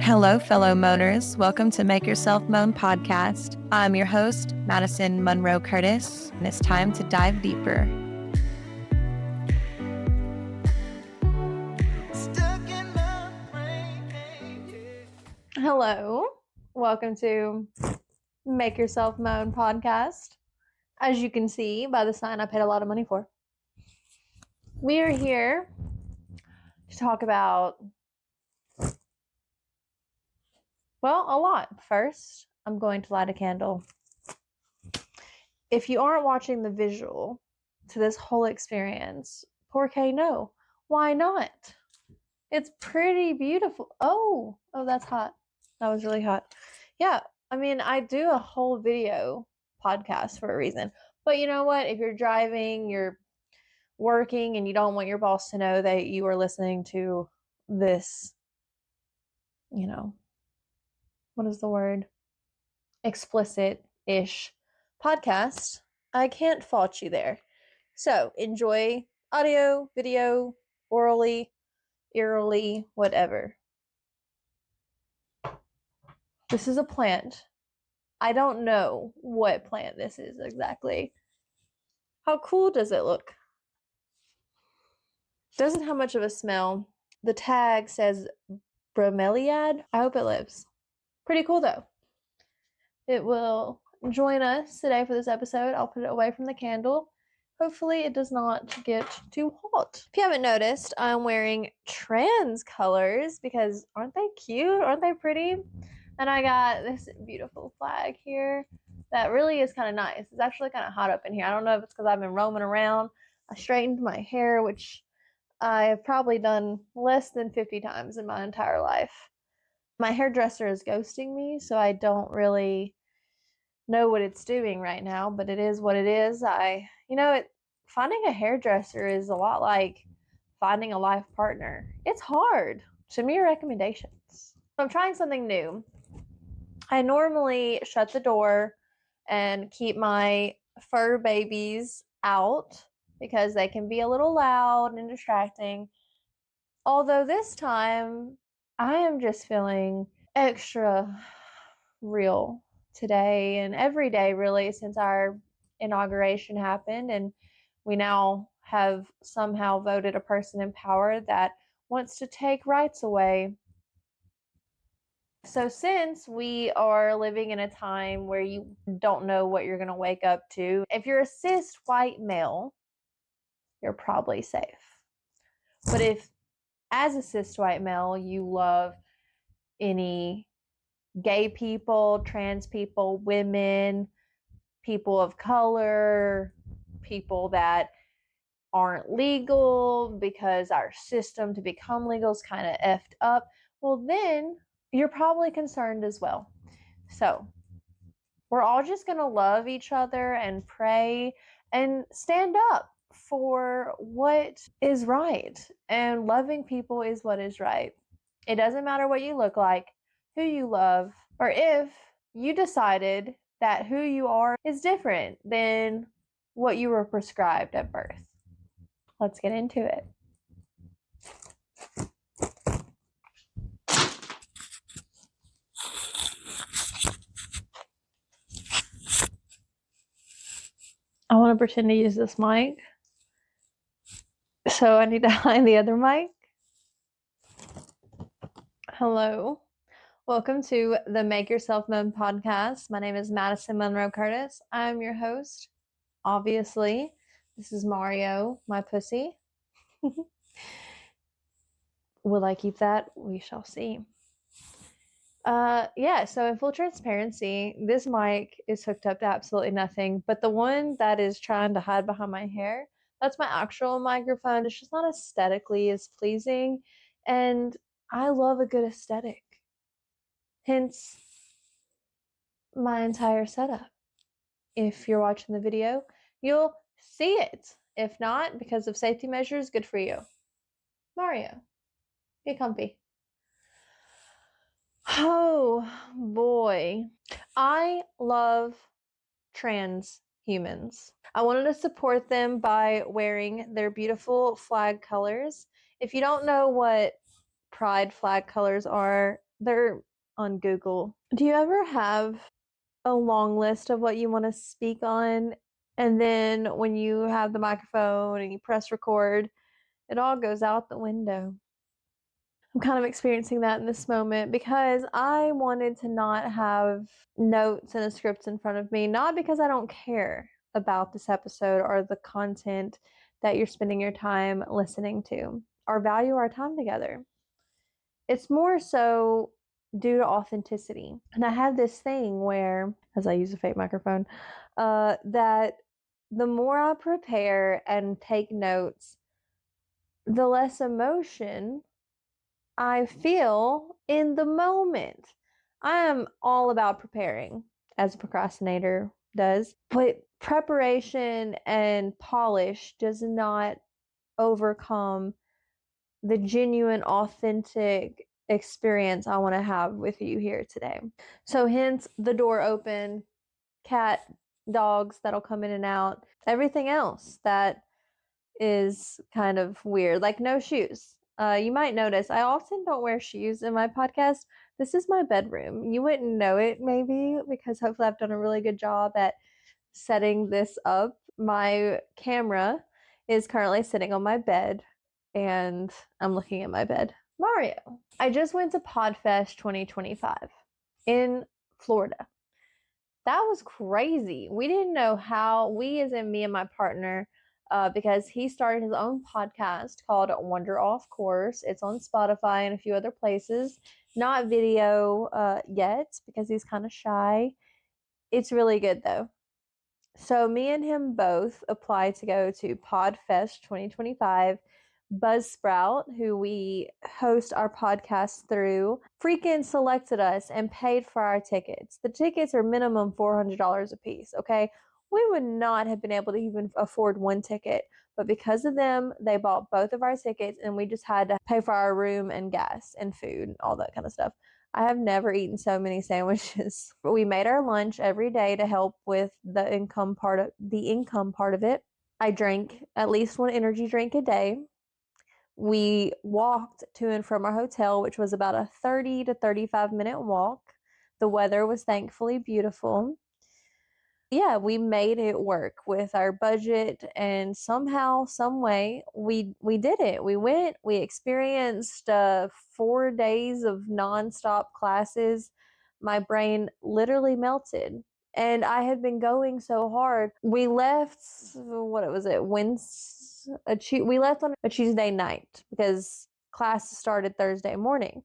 Hello, fellow moaners. Welcome to Make Yourself Moan podcast. I'm your host, Madison Monroe Curtis, and it's time to dive deeper. Hello, welcome to Make Yourself Moan podcast. As you can see by the sign I paid a lot of money for, we are here to talk about, well, a lot. First, I'm going to light a candle. If you aren't watching the visual to this whole experience, por qué no? Why not? It's pretty beautiful. Oh, that's hot. That was really hot. Yeah, I mean, I do a whole video podcast for a reason. But you know what? If you're driving, you're working, and you don't want your boss to know that you are listening to this, what is the word? Explicit-ish podcast, I can't fault you there. So enjoy audio, video, orally, eerily, whatever. This is a plant. I don't know what plant this is exactly. How cool does it look? Doesn't have much of a smell. The tag says bromeliad. I hope it lives. Pretty cool though. It will join us today for this episode. I'll put it away from the candle. Hopefully it does not get too hot. If you haven't noticed, I'm wearing trans colors because aren't they cute? Aren't they pretty? And I got this beautiful flag here that really is kind of nice. It's actually kind of hot up in here. I don't know if it's because I've been roaming around. I straightened my hair, which I have probably done less than 50 times in my entire life. My hairdresser is ghosting me, so I don't really know what it's doing right now, but it is what it is. Finding a hairdresser is a lot like finding a life partner. It's hard. Send me your recommendations. I'm trying something new. I normally shut the door and keep my fur babies out because they can be a little loud and distracting. Although this time, I am just feeling extra real today and every day, really, since our inauguration happened. And we now have somehow voted a person in power that wants to take rights away. So since we are living in a time where you don't know what you're going to wake up to, if you're a cis white male, you're probably safe. But if, as a cis white male, you love any gay people, trans people, women, people of color, people that aren't legal because our system to become legal is kind of effed up, well, then you're probably concerned as well. So we're all just going to love each other and pray and stand up for what is right. And loving people is what is right. It doesn't matter what you look like, who you love, or if you decided that who you are is different than what you were prescribed at birth. Let's get into it. I want to pretend to use this mic, so I need to hide the other mic. Hello. Welcome to the Make Yourself Moan podcast. My name is Madison Monroe Curtis. I'm your host. Obviously, this is Mario, my pussy. Will I keep that? We shall see. So in full transparency, this mic is hooked up to absolutely nothing, but the one that is trying to hide behind my hair, that's my actual microphone. It's just not aesthetically as pleasing, and I love a good aesthetic. Hence, my entire setup. If you're watching the video, you'll see it. If not, because of safety measures, good for you. Mario, get comfy. Oh boy. I love trans humans. I wanted to support them by wearing their beautiful flag colors. If you don't know what pride flag colors are, They're on Google. Do you ever have a long list of what you want to speak on, and then when you have the microphone and you press record, it all goes out the window? I'm kind of experiencing that in this moment because I wanted to not have notes and a script in front of me, not because I don't care about this episode or the content that you're spending your time listening to or value our time together. It's more so due to authenticity. And I have this thing where, as I use a fake microphone, that the more I prepare and take notes, the less emotion I feel in the moment. I am all about preparing, as a procrastinator does, but preparation and polish does not overcome the genuine, authentic experience I want to have with you here today. So, hence the door open, cat, dogs that'll come in and out, everything else that is kind of weird, like no shoes. You might notice I often don't wear shoes in my podcast. This is my bedroom. You wouldn't know it maybe because hopefully I've done a really good job at setting this up. My camera is currently sitting on my bed and I'm looking at my bed. Mario. I just went to PodFest 2025 in Florida. That was crazy. We didn't know how, we as in me and my partner, because he started his own podcast called Wonder Off Course. It's on Spotify and a few other places. Not video yet because he's kind of shy. It's really good though. So me and him both applied to go to PodFest 2025. Buzzsprout, who we host our podcast through, freaking selected us and paid for our tickets. The tickets are minimum $400 a piece, okay? We would not have been able to even afford one ticket, but because of them, they bought both of our tickets and we just had to pay for our room and gas and food, all that kind of stuff. I have never eaten so many sandwiches. We made our lunch every day to help with the income part of it. I drank at least one energy drink a day. We walked to and from our hotel, which was about a 30 to 35-minute walk. The weather was thankfully beautiful. Yeah, we made it work with our budget, and somehow, some way, we did it. We went, we experienced 4 days of nonstop classes. My brain literally melted, and I had been going so hard. We left, what was it, we left on a Tuesday night because class started Thursday morning.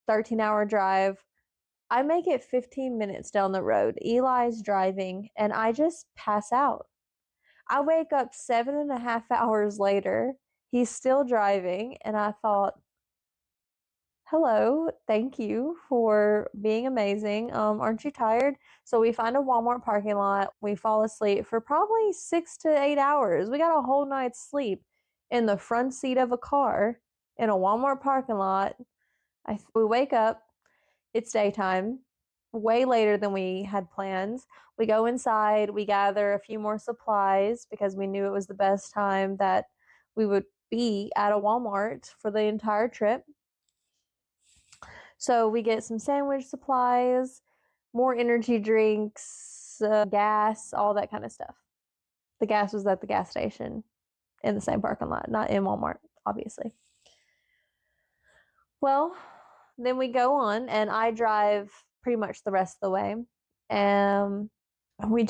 13-hour drive. I make it 15 minutes down the road. Eli's driving, and I just pass out. I wake up 7.5 hours later. He's still driving, and I thought, hello, thank you for being amazing. Aren't you tired? So we find a Walmart parking lot. We fall asleep for probably 6 to 8 hours. We got a whole night's sleep in the front seat of a car in a Walmart parking lot. We wake up. It's daytime, way later than we had plans. We go inside, we gather a few more supplies because we knew it was the best time that we would be at a Walmart for the entire trip. So we get some sandwich supplies, more energy drinks, gas, all that kind of stuff. The gas was at the gas station in the same parking lot, not in Walmart, obviously. Well, then we go on, and I drive pretty much the rest of the way. And we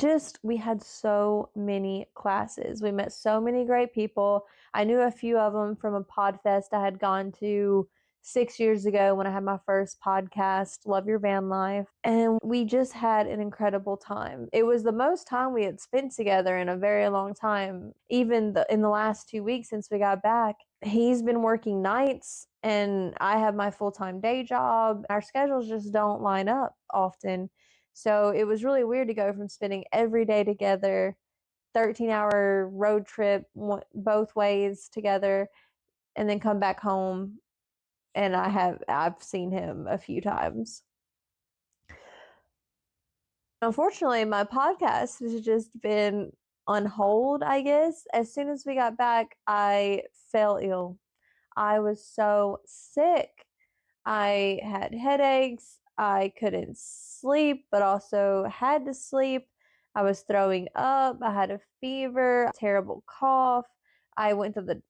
had so many classes. We met so many great people. I knew a few of them from a PodFest I had gone to 6 years ago when I had my first podcast, Love Your Van Life. And we just had an incredible time. It was the most time we had spent together in a very long time, even in the last 2 weeks since we got back. He's been working nights and I have my full-time day job. Our schedules just don't line up often. So it was really weird to go from spending every day together, 13-hour road trip both ways together, and then come back home and I've seen him a few times. Unfortunately, my podcast has just been on hold, I guess. As soon as we got back, I fell ill. I was so sick. I had headaches. I couldn't sleep, but also had to sleep. I was throwing up. I had a fever, terrible cough. I went to the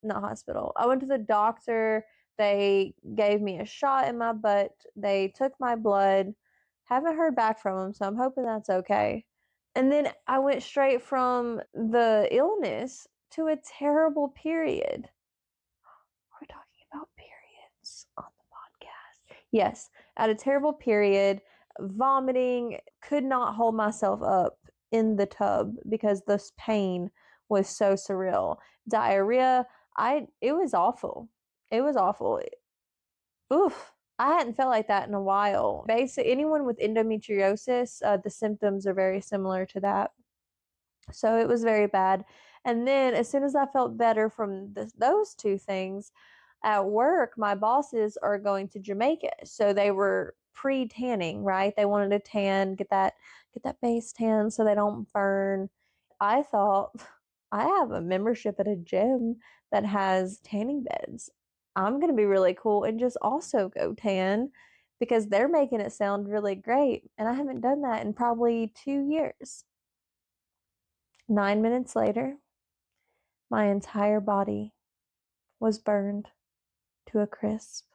not hospital. I went to the doctor. They gave me a shot in my butt. They took my blood. Haven't heard back from them, so I'm hoping that's okay. And then I went straight from the illness to a terrible period. We're talking about periods on the podcast. Yes, at a terrible period, vomiting, could not hold myself up in the tub because this pain was so surreal. Diarrhea, it was awful. It was awful. Oof. I hadn't felt like that in a while. Basically, anyone with endometriosis, the symptoms are very similar to that. So it was very bad. And then as soon as I felt better from those two things, at work, my bosses are going to Jamaica. So they were pre-tanning, right? They wanted to tan, get that base tan so they don't burn. I thought I have a membership at a gym that has tanning beds. I'm going to be really cool and just also go tan because they're making it sound really great. And I haven't done that in probably 2 years. 9 minutes later, my entire body was burned to a crisp.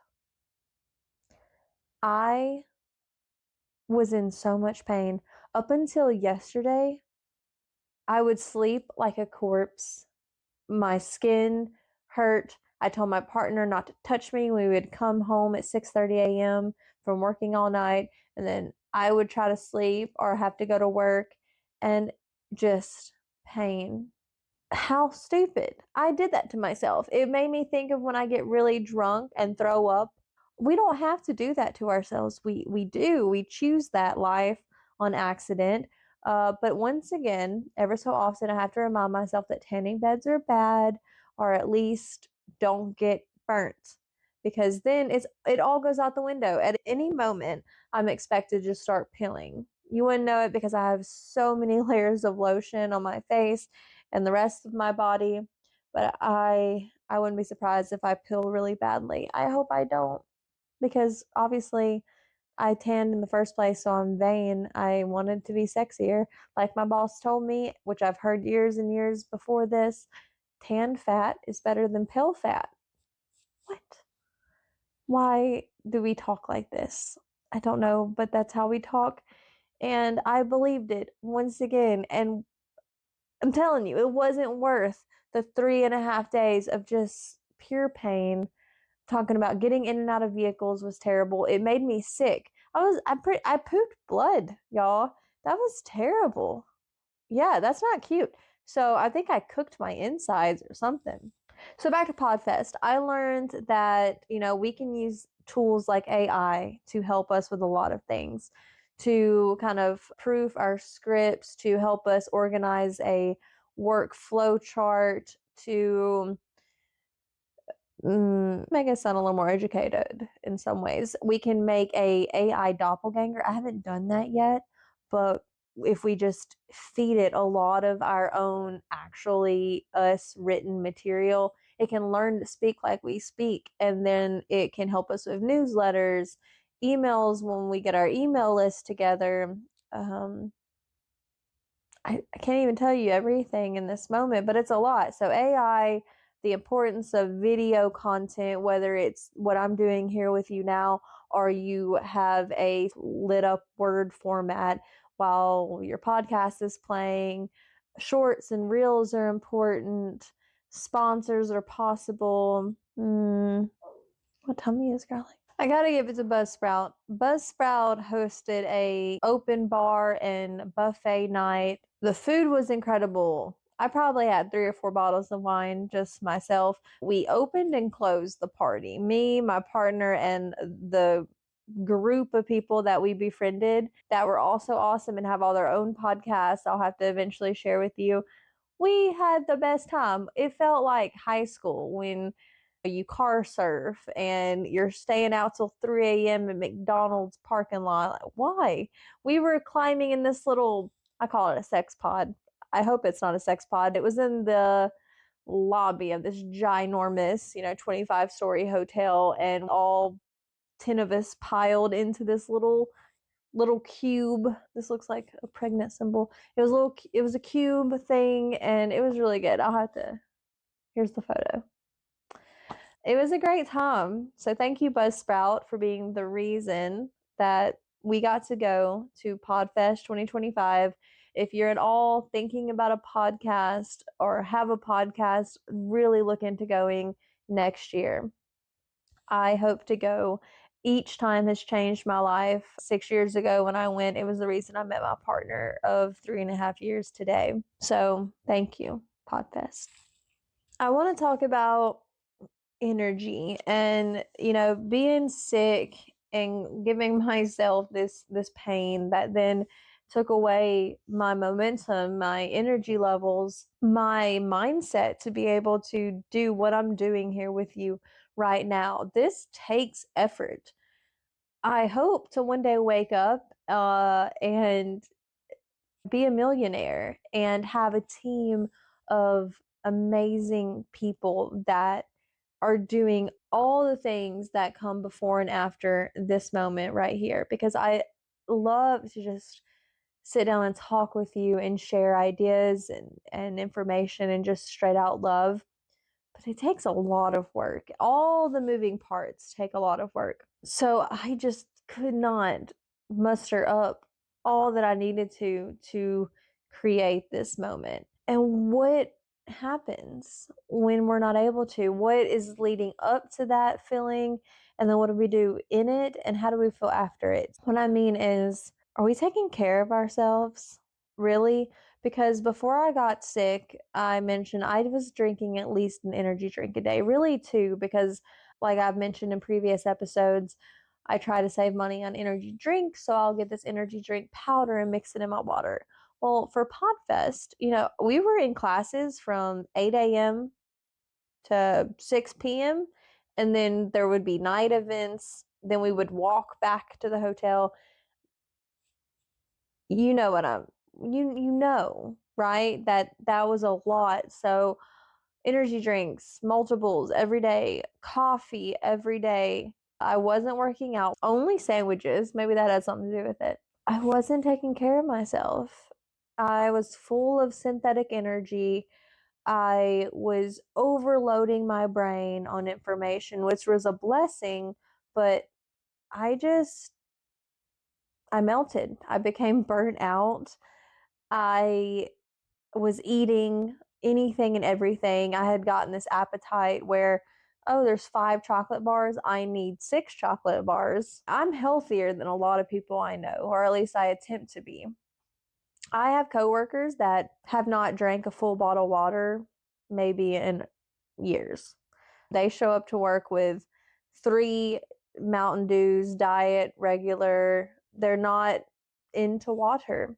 I was in so much pain. Up until yesterday, I would sleep like a corpse. My skin hurt. I told my partner not to touch me. We would come home at 6:30 a.m. from working all night, and then I would try to sleep or have to go to work, and just pain. How stupid. I did that to myself. It made me think of when I get really drunk and throw up. We don't have to do that to ourselves. We do. We choose that life on accident. But once again, ever so often, I have to remind myself that tanning beds are bad, or at least don't get burnt, because then it all goes out the window. At any moment, I'm expected to just start peeling. You wouldn't know it because I have so many layers of lotion on my face and the rest of my body. But I wouldn't be surprised if I peel really badly. I hope I don't, because obviously I tanned in the first place, so I'm vain. I wanted to be sexier. Like my boss told me, which I've heard years and years before this, tanned fat is better than pale fat. What? Why do we talk like this? I don't know, but that's how we talk. And I believed it once again. And I'm telling you, it wasn't worth the 3.5 days of just pure pain. Talking about getting in and out of vehicles was terrible. It made me sick. I pooped blood, y'all. That was terrible. Yeah, that's not cute. So I think I cooked my insides or something. So back to PodFest, I learned that, we can use tools like AI to help us with a lot of things, to kind of proof our scripts, to help us organize a workflow chart, to make us sound a little more educated in some ways. We can make a AI doppelganger. I haven't done that yet, but if we just feed it a lot of our own actually us written material, it can learn to speak like we speak, and then it can help us with newsletters, emails when we get our email list together. um, I can't even tell you everything in this moment, but it's a lot. So AI, the importance of video content, whether it's what I'm doing here with you now, or you have a lit up Word format while your podcast is playing. Shorts and reels are important. Sponsors are possible. My tummy is growling. I gotta give it to Buzzsprout. Buzzsprout hosted a open bar and buffet night. The food was incredible. I probably had 3 or 4 bottles of wine just myself. We opened and closed the party. Me, my partner, and the group of people that we befriended that were also awesome and have all their own podcasts I'll have to eventually share with you. We had the best time. It felt like high school when you car surf and you're staying out till 3 a.m. at McDonald's parking lot. Like, why? We were climbing in this little, I call it a sex pod. I hope it's not a sex pod. It was in the lobby of this ginormous, 25-story hotel, and all 10 of us piled into this little cube. This looks like a pregnant symbol. It was a cube thing, and it was really good. Here's the photo. It was a great time. So thank you, Buzzsprout, for being the reason that we got to go to PodFest 2025. If you're at all thinking about a podcast or have a podcast, really look into going next year. I hope to go. Each time has changed my life. 6 years ago when I went, it was the reason I met my partner of 3.5 years today. So thank you, PodFest. I want to talk about energy and, being sick and giving myself this pain that then took away my momentum, my energy levels, my mindset to be able to do what I'm doing here with you right now. This takes effort. I hope to one day wake up and be a millionaire and have a team of amazing people that are doing all the things that come before and after this moment right here, because I love to just sit down and talk with you and share ideas and information and just straight out love. But it takes a lot of work. All the moving parts take a lot of work. So I just could not muster up all that I needed to create this moment. And what happens when we're not able to? What is leading up to that feeling? And then what do we do in it? And how do we feel after it? What I mean is, are we taking care of ourselves? Really? Because before I got sick, I mentioned I was drinking at least an energy drink a day, really two, because like I've mentioned in previous episodes, I try to save money on energy drinks, so I'll get this energy drink powder and mix it in my water. Well, for PodFest, we were in classes from 8 a.m. to 6 p.m., and then there would be night events. Then we would walk back to the hotel. You know what I'm, you know, right? That was a lot. So energy drinks, multiples every day, coffee every day. I wasn't working out, only sandwiches. Maybe that had something to do with it. I wasn't taking care of myself. I was full of synthetic energy. I was overloading my brain on information, which was a blessing, but I just, I melted. I became burnt out. I was eating anything and everything. I had gotten this appetite where, oh, there's 5 chocolate bars. I need 6 chocolate bars. I'm healthier than a lot of people I know, or at least I attempt to be. I have coworkers that have not drank a full bottle of water maybe in years. They show up to work with 3 Mountain Dews, diet, regular. They're not into water.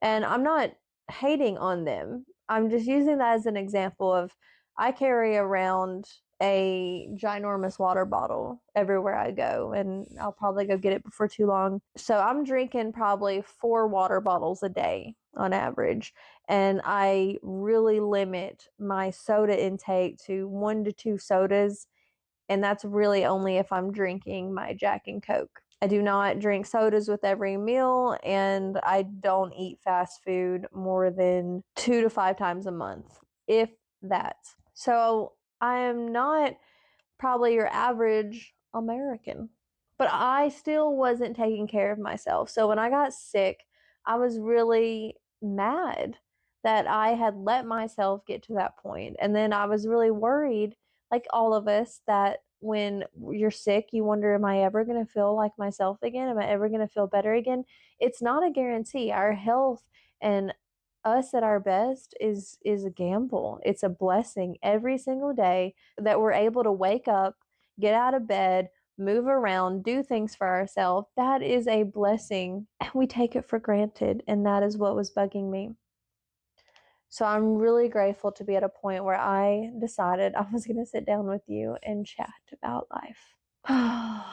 And I'm not hating on them. I'm just using that as an example of, I carry around a ginormous water bottle everywhere I go, and I'll probably go get it before too long. So I'm drinking probably 4 water bottles a day on average, and I really limit my soda intake to 1 to 2 sodas, and that's really only if I'm drinking my Jack and Coke. I do not drink sodas with every meal, and I don't eat fast food more than 2 to 5 times a month, if that. So I am not probably your average American, but I still wasn't taking care of myself. So when I got sick, I was really mad that I had let myself get to that point. And then I was really worried, like all of us, that when you're sick, you wonder, am I ever going to feel like myself again? Am I ever going to feel better again? It's not a guarantee. Our health and us at our best is a gamble. It's a blessing every single day that we're able to wake up, get out of bed, move around, do things for ourselves. That is a blessing, and we take it for granted, and that is what was bugging me. So I'm really grateful to be at a point where I decided I was going to sit down with you and chat about life.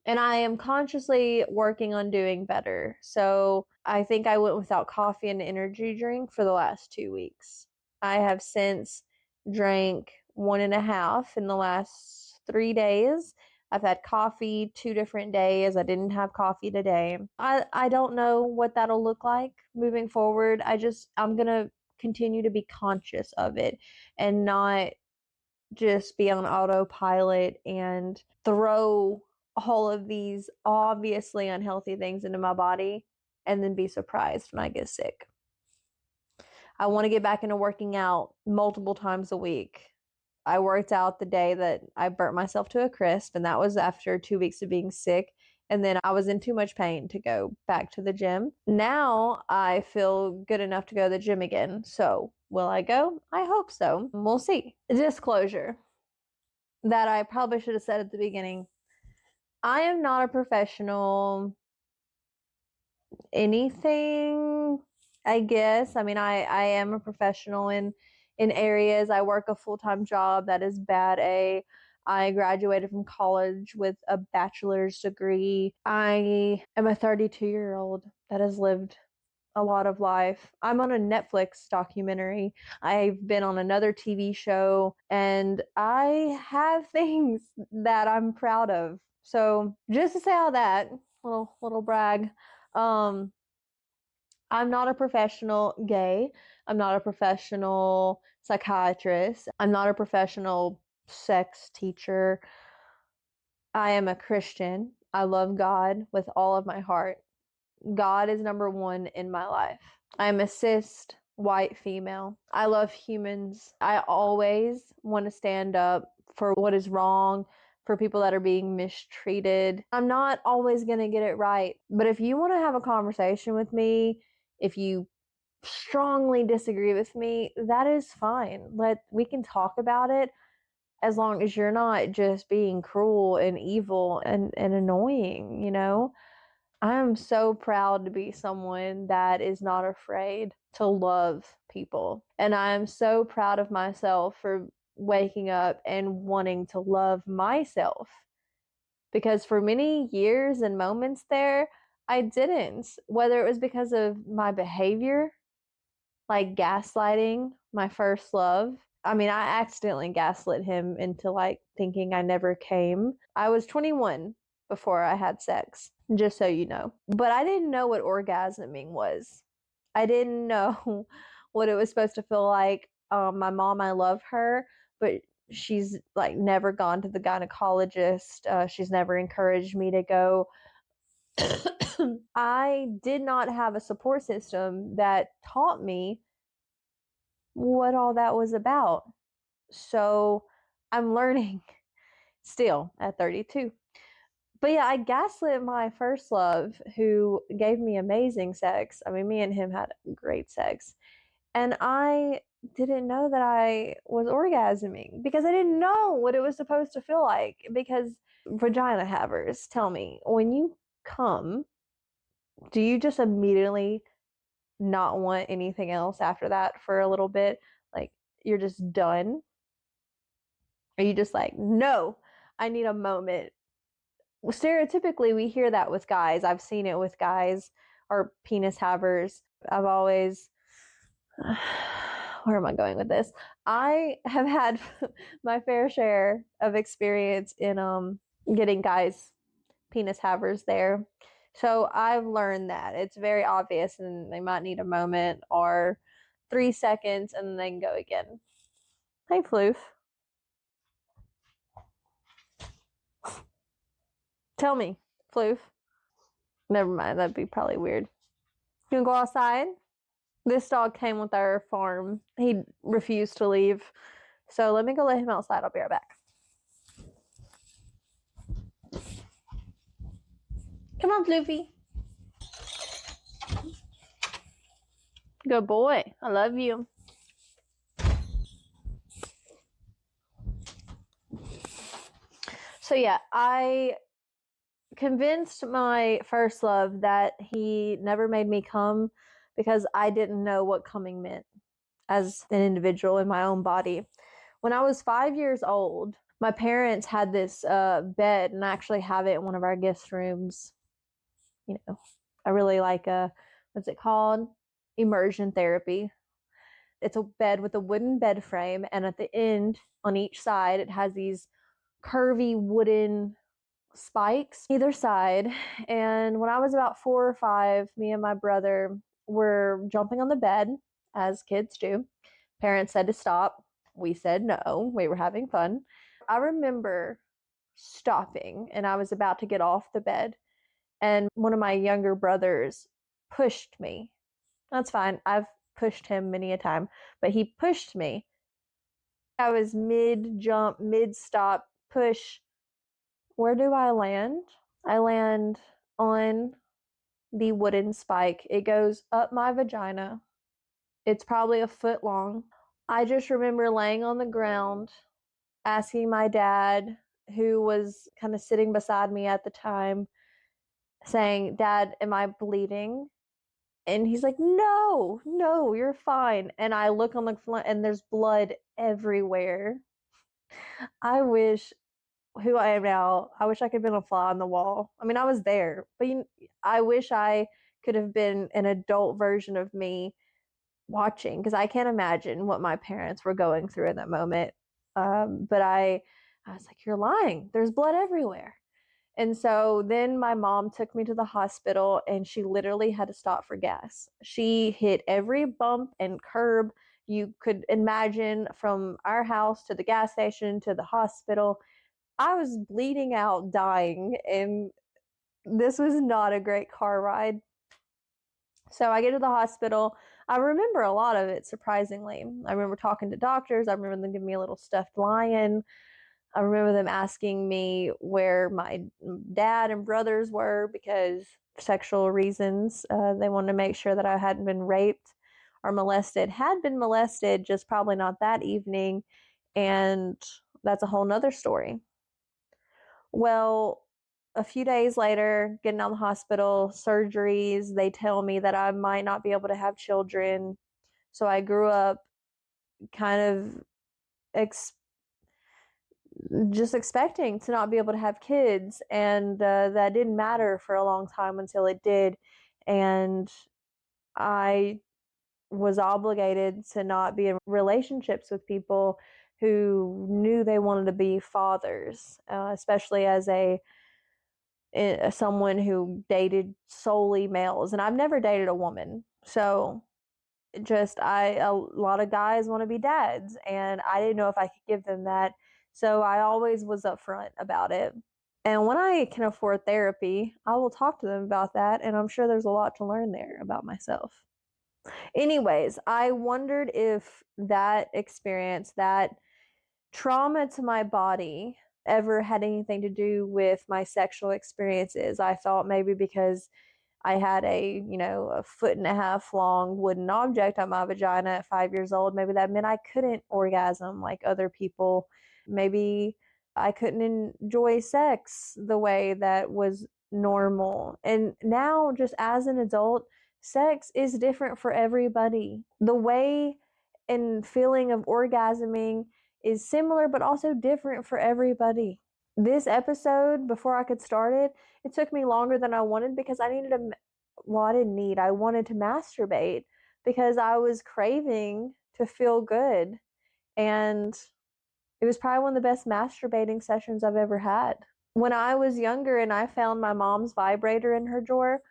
And I am consciously working on doing better. So I think I went without coffee and energy drink for the last 2 weeks. I have since drank 1.5 in the last 3 days. I've had coffee 2 different days. I didn't have coffee today. I don't know what that'll look like moving forward. I'm going to continue to be conscious of it and not just be on autopilot and throw all of these obviously unhealthy things into my body and then be surprised when I get sick. I want to get back into working out multiple times a week. I worked out the day that I burnt myself to a crisp, and that was after 2 weeks of being sick. And then I was in too much pain to go back to the gym. Now I feel good enough to go to the gym again. So will I go? I hope so. We'll see. Disclosure that I probably should have said at the beginning. I am not a professional anything, I guess. I mean, I am a professional in areas. I work a full-time job that is bad A. I graduated from college with a bachelor's degree. I am a 32-year-old that has lived a lot of life. I'm on a Netflix documentary. I've been on another TV show, and I have things that I'm proud of. So just to say all that, little brag. I'm not a professional gay. I'm not a professional psychiatrist. I'm not a professional sex teacher. I am a Christian. I love God with all of my heart. God is number one in my life. I'm a cis white female. I love humans. I always want to stand up for what is wrong, for people that are being mistreated. I'm not always going to get it right, but if you want to have a conversation with me, if you strongly disagree with me, that is fine. We can talk about it as long as you're not just being cruel and evil and annoying, you know? I am so proud to be someone that is not afraid to love people. And I am so proud of myself for waking up and wanting to love myself. Because for many years and moments there, I didn't. Whether it was because of my behavior, like gaslighting my first love. I mean, I accidentally gaslit him into thinking I never came. I was 21 before I had sex, just so you know. But I didn't know what orgasming was. I didn't know what it was supposed to feel like. My mom, I love her, but she's never gone to the gynecologist. She's never encouraged me to go. I did not have a support system that taught me what all that was about. So I'm learning still at 32. But yeah, I gaslit my first love who gave me amazing sex. I mean, me and him had great sex. And I didn't know that I was orgasming because I didn't know what it was supposed to feel like. Because vagina havers, tell me, when you come, do you just immediately not want anything else after that for a little bit? Like, you're just done? Are you just like, no, I need a moment? Well, stereotypically, we hear that with guys. I've seen it with guys or penis havers. I've always, where am I going with this? I have had my fair share of experience in getting guys penis havers there. So I've learned that it's very obvious and they might need a moment or 3 seconds and then they can go again. Hey, Floof. Tell me, Floof. Never mind, that'd be probably weird. You wanna go outside? This dog came with our farm. He refused to leave. So let me go let him outside. I'll be right back. Come on, Floofy. Good boy. I love you. So yeah, I convinced my first love that he never made me come because I didn't know what coming meant as an individual in my own body. When I was 5 years old, my parents had this bed, and I actually have it in one of our guest rooms. You know, I really like what's it called? Immersion therapy. It's a bed with a wooden bed frame, and at the end, on each side, it has these curvy wooden spikes either side. And when I was about 4 or 5, me and my brother were jumping on the bed, as kids do. Parents said to stop. We said no. We were having fun. I remember stopping and I was about to get off the bed, and one of my younger brothers pushed me. That's fine. I've pushed him many a time, but he pushed me. I was mid jump, mid stop, push. Where do I land? I land on the wooden spike. It goes up my vagina. It's probably a foot long. I just remember laying on the ground, asking my dad, who was kind of sitting beside me at the time, saying, "Dad, am I bleeding?" And he's like, "No, no, you're fine." And I look on the front and there's blood everywhere. I wish who I am now, I wish I could have been a fly on the wall. I mean, I was there, but I wish I could have been an adult version of me watching, because I can't imagine what my parents were going through in that moment. But I was like, "You're lying. There's blood everywhere." And so then my mom took me to the hospital and she literally had to stop for gas. She hit every bump and curb you could imagine, from our house to the gas station to the hospital. I was bleeding out, dying, and this was not a great car ride. So I get to the hospital. I remember a lot of it, surprisingly. I remember talking to doctors. I remember them giving me a little stuffed lion. I remember them asking me where my dad and brothers were, because sexual reasons. They wanted to make sure that I hadn't been raped or molested. Had been molested, just probably not that evening. And that's a whole nother story. Well, a few days later, getting out of the hospital, surgeries, they tell me that I might not be able to have children. So I grew up kind of ex- just expecting to not be able to have kids. And that didn't matter for a long time until it did. And I was obligated to not be in relationships with people who knew they wanted to be fathers, especially as someone who dated solely males. And I've never dated a woman. So just a lot of guys want to be dads, and I didn't know if I could give them that. So I always was upfront about it. And when I can afford therapy, I will talk to them about that, and I'm sure there's a lot to learn there about myself. Anyways, I wondered if that experience, that trauma to my body, ever had anything to do with my sexual experiences. I thought maybe because I had a 1.5 foot long wooden object on my vagina at 5 years old, maybe that meant I couldn't orgasm like other people. Maybe I couldn't enjoy sex the way that was normal. And now, just as an adult, sex is different for everybody. The way and feeling of orgasming is similar but also different for everybody. This episode, before I could start it, it took me longer than I wanted, because I didn't need, I wanted to masturbate because I was craving to feel good. And it was probably one of the best masturbating sessions I've ever had. When I was younger and I found my mom's vibrator in her drawer,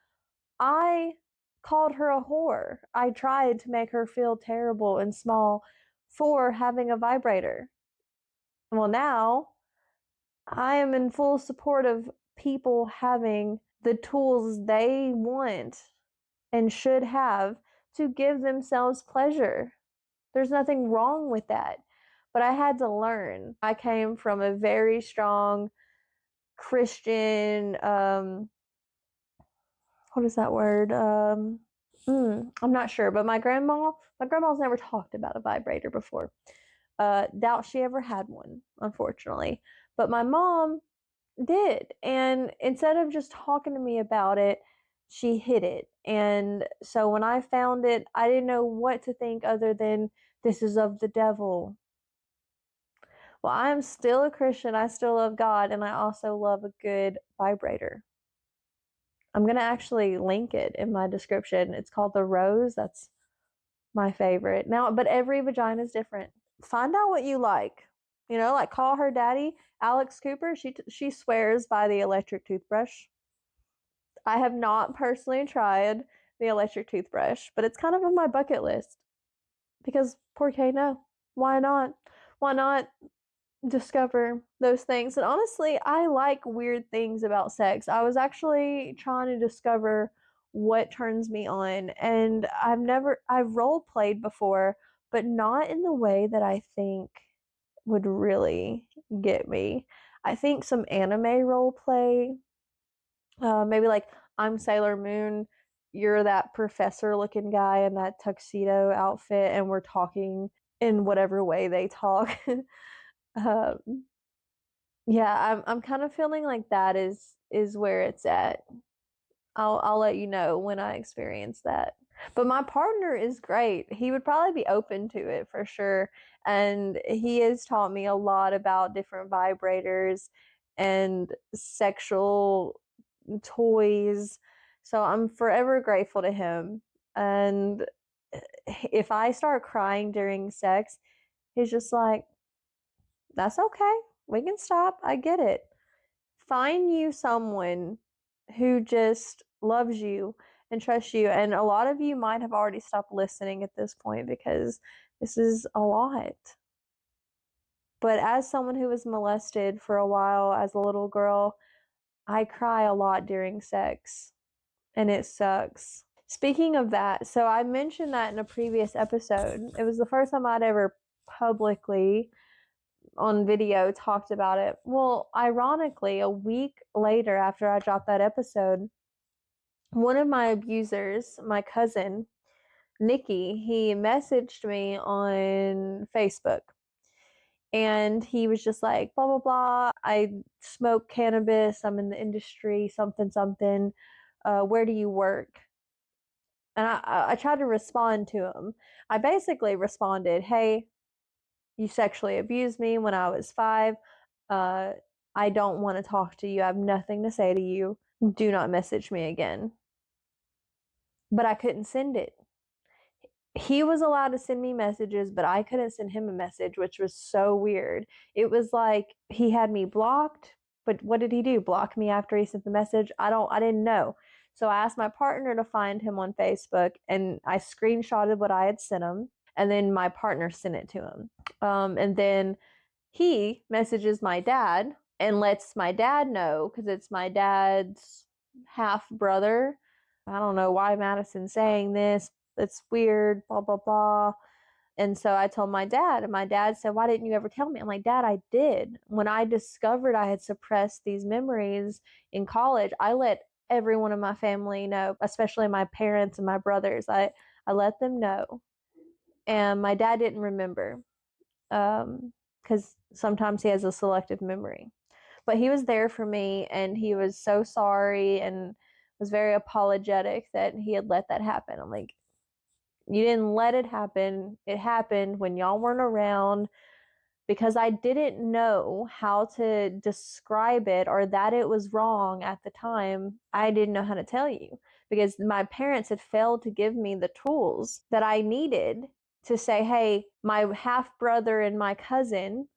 I called her a whore. I tried to make her feel terrible and small for having a vibrator. Well, now I am in full support of people having the tools they want and should have to give themselves pleasure. There's nothing wrong with that. But I had to learn. I came from a very strong Christian, what is that word? I'm not sure, but my grandma's never talked about a vibrator before. Doubt she ever had one, unfortunately. But my mom did. And instead of just talking to me about it, she hid it. And so when I found it, I didn't know what to think other than, this is of the devil. Well, I am still a Christian. I still love God, and I also love a good vibrator. I'm going to actually link it in my description. It's called the Rose. That's my favorite. Now, but every vagina is different. Find out what you like. Like, call her daddy Alex Cooper, she swears by the electric toothbrush. I have not personally tried the electric toothbrush, but it's kind of on my bucket list because por qué no? Why not? Why not discover those things? And honestly, I like weird things about sex. I was actually trying to discover what turns me on, and I've role played before, but not in the way that I think would really get me. I think some anime role play, maybe like I'm Sailor Moon, you're that professor looking guy in that tuxedo outfit, and we're talking in whatever way they talk. um, yeah, I'm kind of feeling like that is where it's at. I'll let you know when I experience that. But my partner is great. He would probably be open to it for sure. And he has taught me a lot about different vibrators and sexual toys. So I'm forever grateful to him. And if I start crying during sex, he's just like, that's okay. We can stop. I get it. Find you someone who just loves you and trusts you. And a lot of you might have already stopped listening at this point because this is a lot. But as someone who was molested for a while as a little girl, I cry a lot during sex, and it sucks. Speaking of that, so I mentioned that in a previous episode. It was the first time I'd ever publicly on video talked about it. Well, ironically, a week later after I dropped that episode, one of my abusers, my cousin, Nikki, he messaged me on Facebook, and he was just like, blah, blah, blah. I smoke cannabis. I'm in the industry, something, something. Where do you work? And I tried to respond to him. I basically responded, hey, you sexually abused me when I was 5. Uh, I don't want to talk to you. I have nothing to say to you. Do not message me again. But I couldn't send it. He was allowed to send me messages, but I couldn't send him a message, which was so weird. It was like he had me blocked, but what did he do? Block me after he sent the message? I didn't know. So I asked my partner to find him on Facebook, and I screenshotted what I had sent him, and then my partner sent it to him. And then he messages my dad and lets my dad know, because it's my dad's half brother. I don't know why Madison's saying this. It's weird, blah, blah, blah. And so I told my dad, and my dad said, why didn't you ever tell me? I'm like, Dad, I did. When I discovered I had suppressed these memories in college, I let everyone in my family know, especially my parents and my brothers. I let them know. And my dad didn't remember, because sometimes he has a selective memory. But he was there for me, and he was so sorry and was very apologetic that he had let that happen. I'm like, you didn't let it happen. It happened when y'all weren't around, because I didn't know how to describe it, or that it was wrong at the time. I didn't know how to tell you because my parents had failed to give me the tools that I needed to say, hey, my half brother and my cousin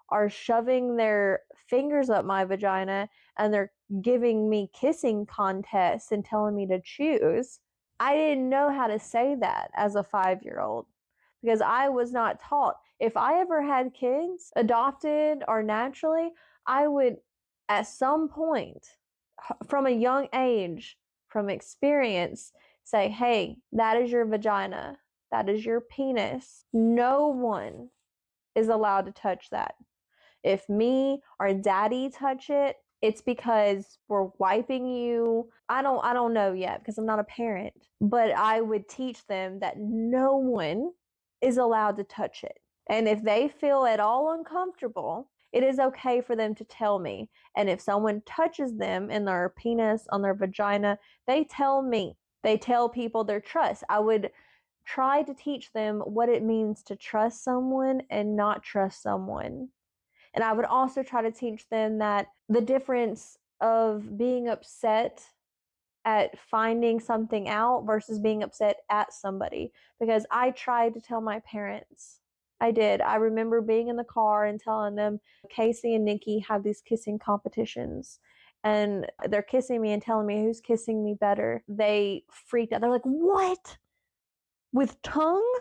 are shoving their fingers up my vagina, and they're giving me kissing contests and telling me to choose. I didn't know how to say that as a 5-year-old because I was not taught. If I ever had kids, adopted or naturally, I would at some point from a young age, from experience, say, hey, that is your vagina. That is your penis. No one is allowed to touch that. If me or daddy touch it, it's because we're wiping you. I don't know yet because I'm not a parent, but I would teach them that no one is allowed to touch it. And if they feel at all uncomfortable, it is okay for them to tell me. And if someone touches them in their penis, on their vagina, they tell me. They tell people their trust. I would try to teach them what it means to trust someone and not trust someone. And I would also try to teach them that the difference of being upset at finding something out versus being upset at somebody. Because I tried to tell my parents I did. I remember being in the car and telling them Casey and Nikki have these kissing competitions. And they're kissing me and telling me who's kissing me better. They freaked out. They're like, what? With tongue?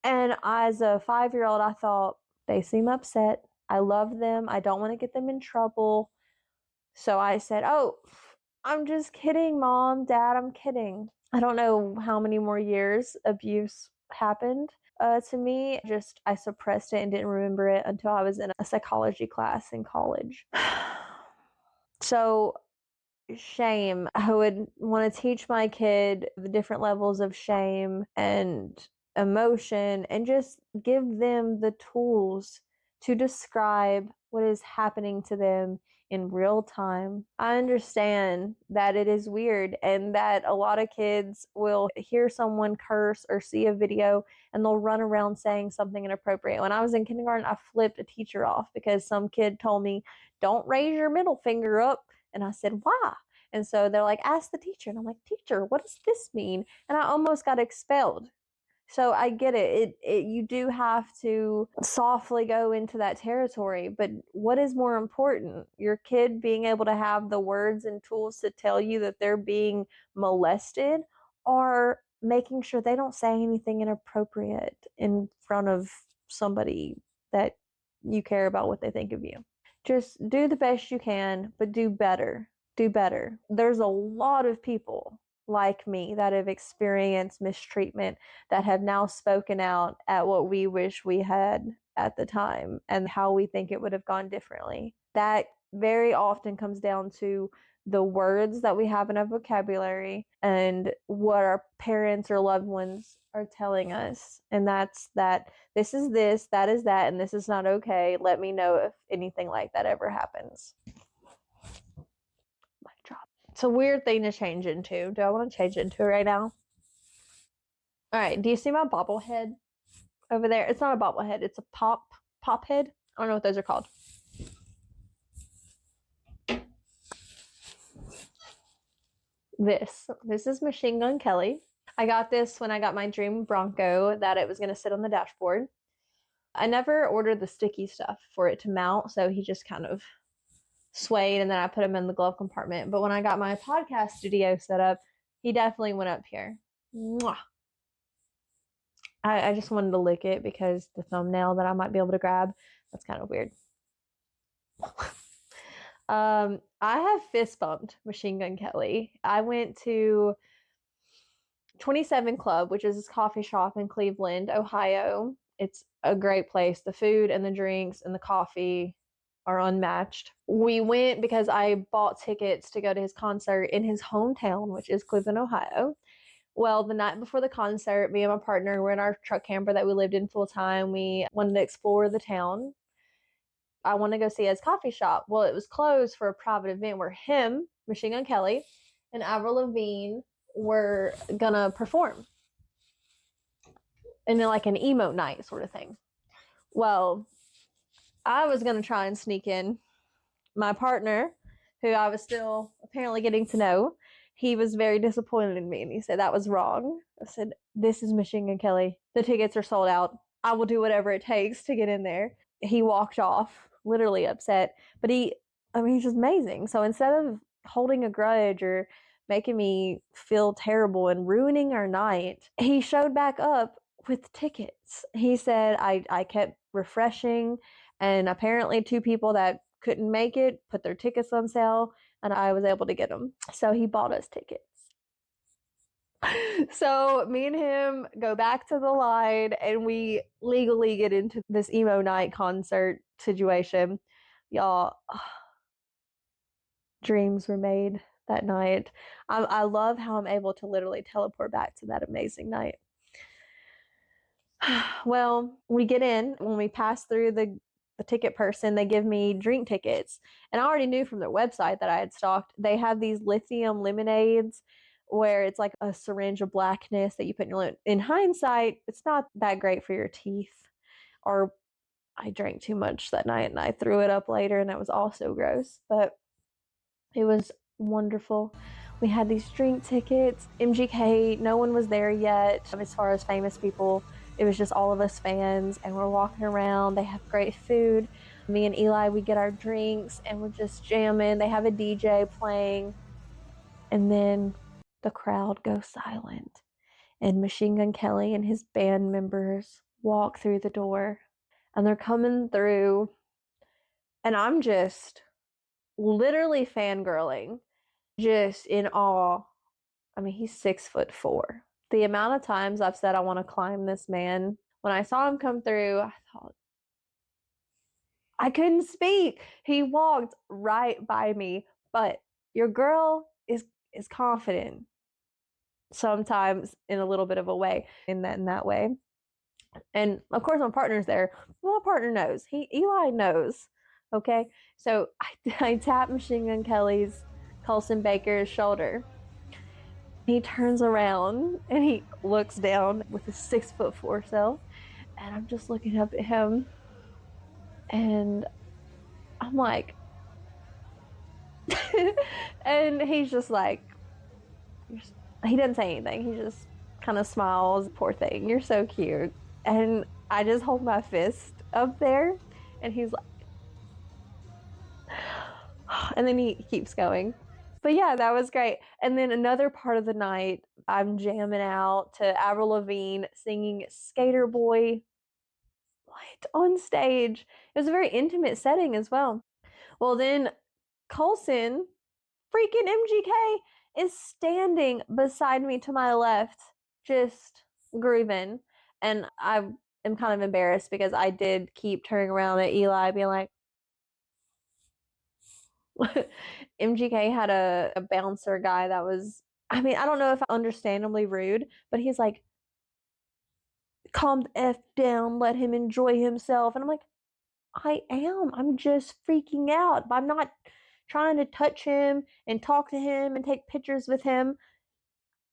And as a 5-year-old, I thought, they seem upset. I love them. I don't want to get them in trouble. So I said, oh, I'm just kidding, Mom, Dad, I'm kidding. I don't know how many more years abuse happened to me. Just I suppressed it and didn't remember it until I was in a psychology class in college. So shame. I would want to teach my kid the different levels of shame and emotion and just give them the tools to describe what is happening to them in real time. I understand that it is weird and that a lot of kids will hear someone curse or see a video and they'll run around saying something inappropriate. When I was in kindergarten, I flipped a teacher off because some kid told me, don't raise your middle finger up. And I said, why? And so they're like, ask the teacher. And I'm like, teacher, what does this mean? And I almost got expelled. So I get it. You do have to softly go into that territory. But what is more important? Your kid being able to have the words and tools to tell you that they're being molested, or making sure they don't say anything inappropriate in front of somebody that you care about what they think of you. Just do the best you can, but do better. Do better. There's a lot of people like me that have experienced mistreatment that have now spoken out at what we wish we had at the time and how we think it would have gone differently. That very often comes down to the words that we have in our vocabulary and what our parents or loved ones are telling us. And that's that this is this, that is that, and this is not okay. Let me know if anything like that ever happens. Mic drop. It's a weird thing to change into. Do I want to change into it right now? All right. Do you see my bobblehead over there? It's not a bobblehead. It's a pop head. I don't know what those are called. This is Machine Gun Kelly. I got this when I got my dream Bronco that it was going to sit on the dashboard. I never ordered the sticky stuff for it to mount, so he just kind of swayed and then I put him in the glove compartment. But when I got my podcast studio set up, he definitely went up here. Mwah. I just wanted to lick it because the thumbnail that I might be able to grab, that's kind of weird. I have fist bumped Machine Gun Kelly. I went to 27 Club, which is this coffee shop in Cleveland, Ohio. It's a great place. The food and the drinks and the coffee are unmatched. We went because I bought tickets to go to his concert in his hometown, which is Cleveland, Ohio. Well, the night before the concert, me and my partner were in our truck camper that we lived in full time. We wanted to explore the town. I want to go see his coffee shop. Well, it was closed for a private event where him, Machine Gun Kelly, and Avril Lavigne were gonna perform. And then like an emo night sort of thing. Well, I was gonna try and sneak in. My partner, who I was still apparently getting to know, he was very disappointed in me and he said that was wrong. I said, this is Machine Gun Kelly. The tickets are sold out. I will do whatever it takes to get in there. He walked off, literally upset, but he's just amazing. So instead of holding a grudge or making me feel terrible and ruining our night, he showed back up with tickets. He said I kept refreshing, and apparently 2 people that couldn't make it put their tickets on sale, and I was able to get them. So he bought us tickets. So me and him go back to the line and we legally get into this emo night concert situation. Y'all, dreams were made that night. I love how I'm able to literally teleport back to that amazing night. Well, we get in. When we pass through the ticket person, they give me drink tickets. And I already knew from their website that I had stocked. They have these lithium lemonades where it's like a syringe of blackness that you put in your lip. In hindsight, it's not that great for your teeth. Or I drank too much that night and I threw it up later and that was also gross. But it was wonderful. We had these drink tickets. MGK, no one was there yet as far as famous people It was just all of us fans, and we're walking around. They have great food. Me and Eli, we get our drinks, and we're just jamming. They have a DJ playing, and then the crowd goes silent, and Machine Gun Kelly and his band members walk through the door, and they're coming through, and I'm just literally fangirling, just in awe. I mean, he's 6'4". The amount of times I've said I want to climb this man, when I saw him come through, I thought, I couldn't speak. He walked right by me, but your girl is confident sometimes in a little bit of a way, in that way. And of course, my partner's there. Well, my partner knows. Eli knows. Okay, so I tap Machine Gun Kelly's Colson Baker's shoulder. He turns around and he looks down with his 6'4" self, and I'm just looking up at him, and I'm like, and he's just like, he doesn't say anything. He just kind of smiles. Poor thing, you're so cute. And I just hold my fist up there, and he's like, and then he keeps going. But yeah, that was great. And then another part of the night, I'm jamming out to Avril Lavigne singing Skater Boy on stage. It was a very intimate setting as well. Well, then Colson, freaking MGK, is standing beside me to my left, just grooving. And I am kind of embarrassed because I did keep turning around at Eli, being like, MGK had a bouncer guy that was, I mean, I don't know if understandably rude, but he's like, calm the F down, let him enjoy himself. And I'm like, I'm just freaking out. I'm not trying to touch him and talk to him and take pictures with him.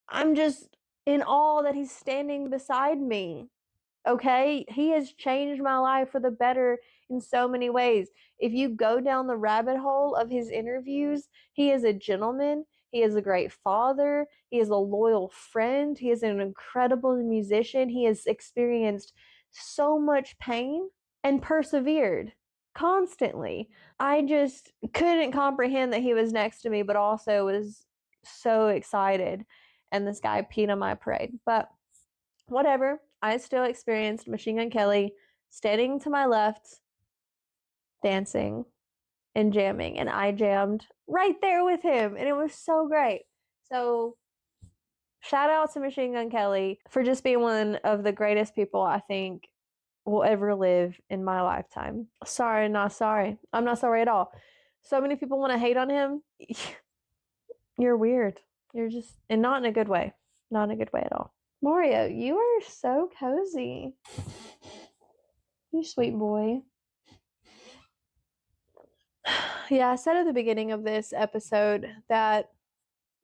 I'm just in awe that he's standing beside me. Okay? He has changed my life for the better in so many ways. If you go down the rabbit hole of his interviews, he is a gentleman. He is a great father. He is a loyal friend. He is an incredible musician. He has experienced so much pain and persevered constantly. I just couldn't comprehend that he was next to me, but also was so excited. And this guy peed on my parade. But whatever, I still experienced Machine Gun Kelly standing to my left, dancing and jamming. And I jammed right there with him. And it was so great. So shout out to Machine Gun Kelly for just being one of the greatest people I think will ever live in my lifetime. Sorry, not sorry. I'm not sorry at all. So many people want to hate on him. You're weird. You're just, and not in a good way. Not in a good way at all. Mario, you are so cozy. You sweet boy. Yeah, I said at the beginning of this episode that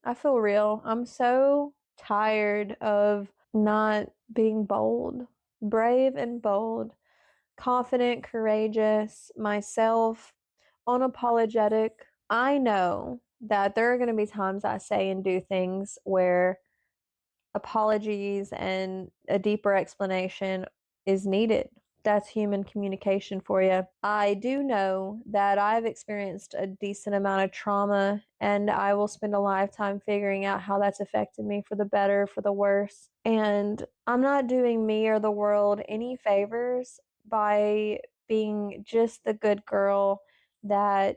I feel real. I'm so tired of not being bold, brave and bold, confident, courageous, myself, unapologetic. I know that there are going to be times I say and do things where apologies and a deeper explanation is needed. That's human communication for you. I do know that I've experienced a decent amount of trauma, and I will spend a lifetime figuring out how that's affected me for the better, for the worse. And I'm not doing me or the world any favors by being just the good girl that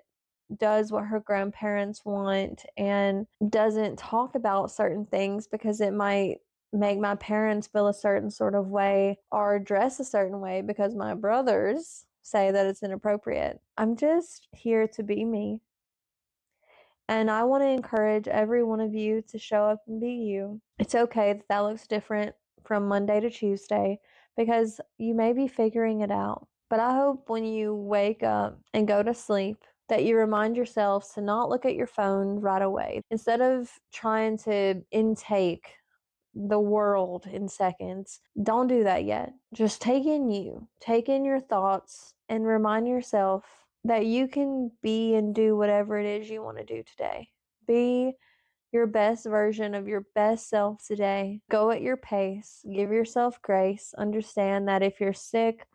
does what her grandparents want and doesn't talk about certain things because it might make my parents feel a certain sort of way or dress a certain way because my brothers say that it's inappropriate. I'm just here to be me. And I want to encourage every one of you to show up and be you. It's okay that that looks different from Monday to Tuesday because you may be figuring it out. But I hope when you wake up and go to sleep that you remind yourselves to not look at your phone right away. Instead of trying to intake the world in seconds, don't do that yet. Just take in you, take in your thoughts, and remind yourself that you can be and do whatever it is you want to do today. Be your best version of your best self today. Go at your pace. Give yourself grace. Understand that if you're sick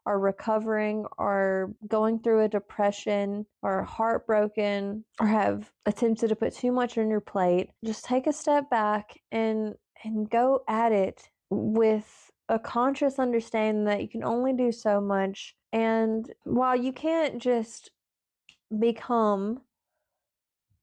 or recovering or going through a depression or heartbroken or have attempted to put too much on your plate, just take a step back and go at it with a conscious understanding that you can only do so much. And while you can't just become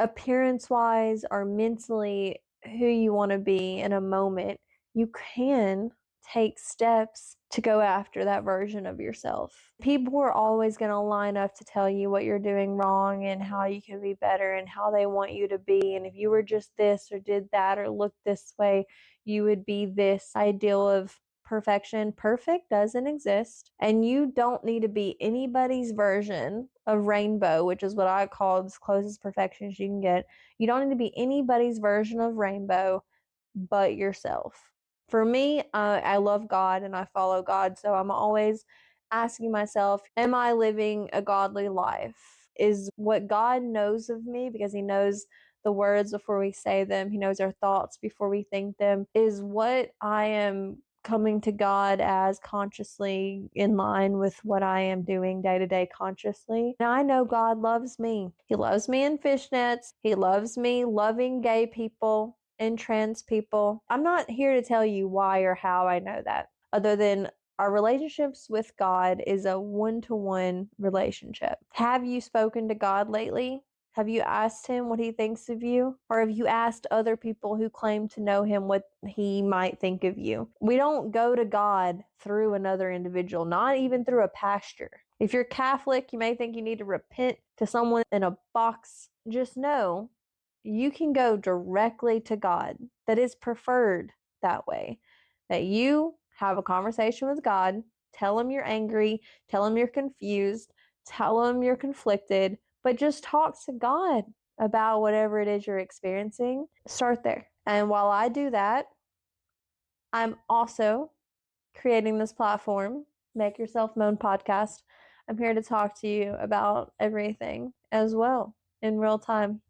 appearance wise or mentally who you want to be in a moment, you can take steps to go after that version of yourself. People are always going to line up to tell you what you're doing wrong and how you can be better and how they want you to be. And if you were just this or did that or looked this way, you would be this ideal of perfection. Perfect doesn't exist, and you don't need to be anybody's version of rainbow, which is what I call as close as perfection as you can get. You don't need to be anybody's version of rainbow but yourself. For me, I love God and I follow God, so I'm always asking myself, am I living a godly life? Is what God knows of me, because He knows the words before we say them, He knows our thoughts before we think them, is what I am coming to God as consciously in line with what I am doing day to day consciously. And I know God loves me. He loves me in fishnets. He loves me loving gay people and trans people. I'm not here to tell you why or how I know that, other than our relationships with God is a one-to-one relationship. Have you spoken to God lately? Have you asked Him what He thinks of you? Or have you asked other people who claim to know Him what He might think of you? We don't go to God through another individual, not even through a pastor. If you're Catholic, you may think you need to repent to someone in a box. Just know you can go directly to God. That is preferred that way. That you have a conversation with God, tell Him you're angry, tell Him you're confused, tell Him you're conflicted, but just talk to God about whatever it is you're experiencing. Start there. And while I do that, I'm also creating this platform, Make Yourself Moan podcast. I'm here to talk to you about everything as well in real time.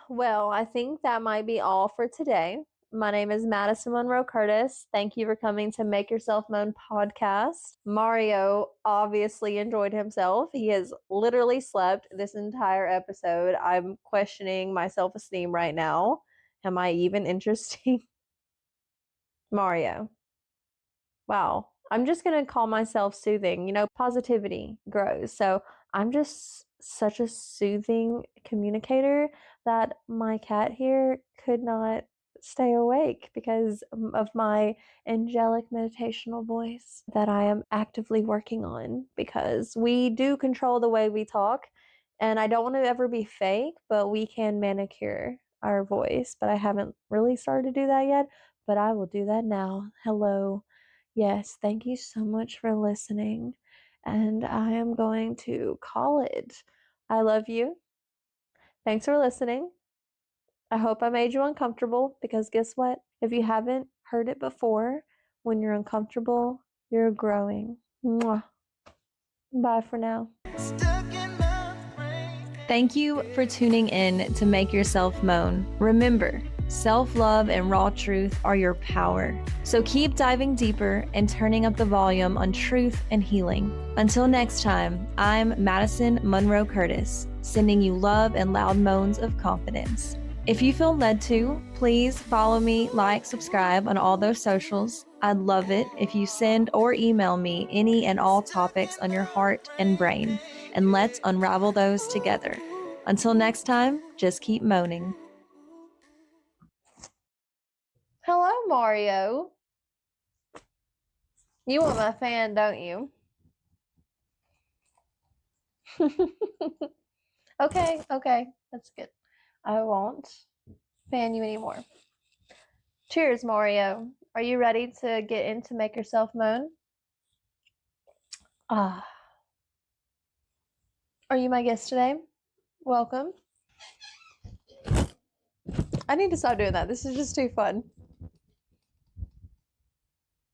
Well, I think that might be all for today. My name is Madison Monroe Curtis. Thank you for coming to Make Yourself Moan podcast. Mario obviously enjoyed himself. He has literally slept this entire episode. I'm questioning my self-esteem right now. Am I even interesting? Mario. Wow. I'm just going to call myself soothing. You know, positivity grows. So I'm just such a soothing communicator that my cat here could not stay awake because of my angelic meditational voice that I am actively working on, because we do control the way we talk. And I don't want to ever be fake, but we can manicure our voice. But I haven't really started to do that yet, but I will do that now. Hello. Yes, thank you so much for listening. And I am going to call it. I love you. Thanks for listening. I hope I made you uncomfortable, because guess what? If you haven't heard it before, when you're uncomfortable, you're growing. Mwah. Bye for now. Thank you for tuning in to Make Yourself Moan. Remember, self-love and raw truth are your power. So keep diving deeper and turning up the volume on truth and healing. Until next time, I'm Madison Monroe Curtis, sending you love and loud moans of confidence. If you feel led to, please follow me, like, subscribe on all those socials. I'd love it if you send or email me any and all topics on your heart and brain, and let's unravel those together. Until next time, just keep moaning. Hello, Mario. You want my fan, don't you? Okay, that's good. I won't fan you anymore. Cheers, Mario. Are you ready to get into Make Yourself Moan? Ah. Are you my guest today? Welcome. I need to stop doing that. This is just too fun.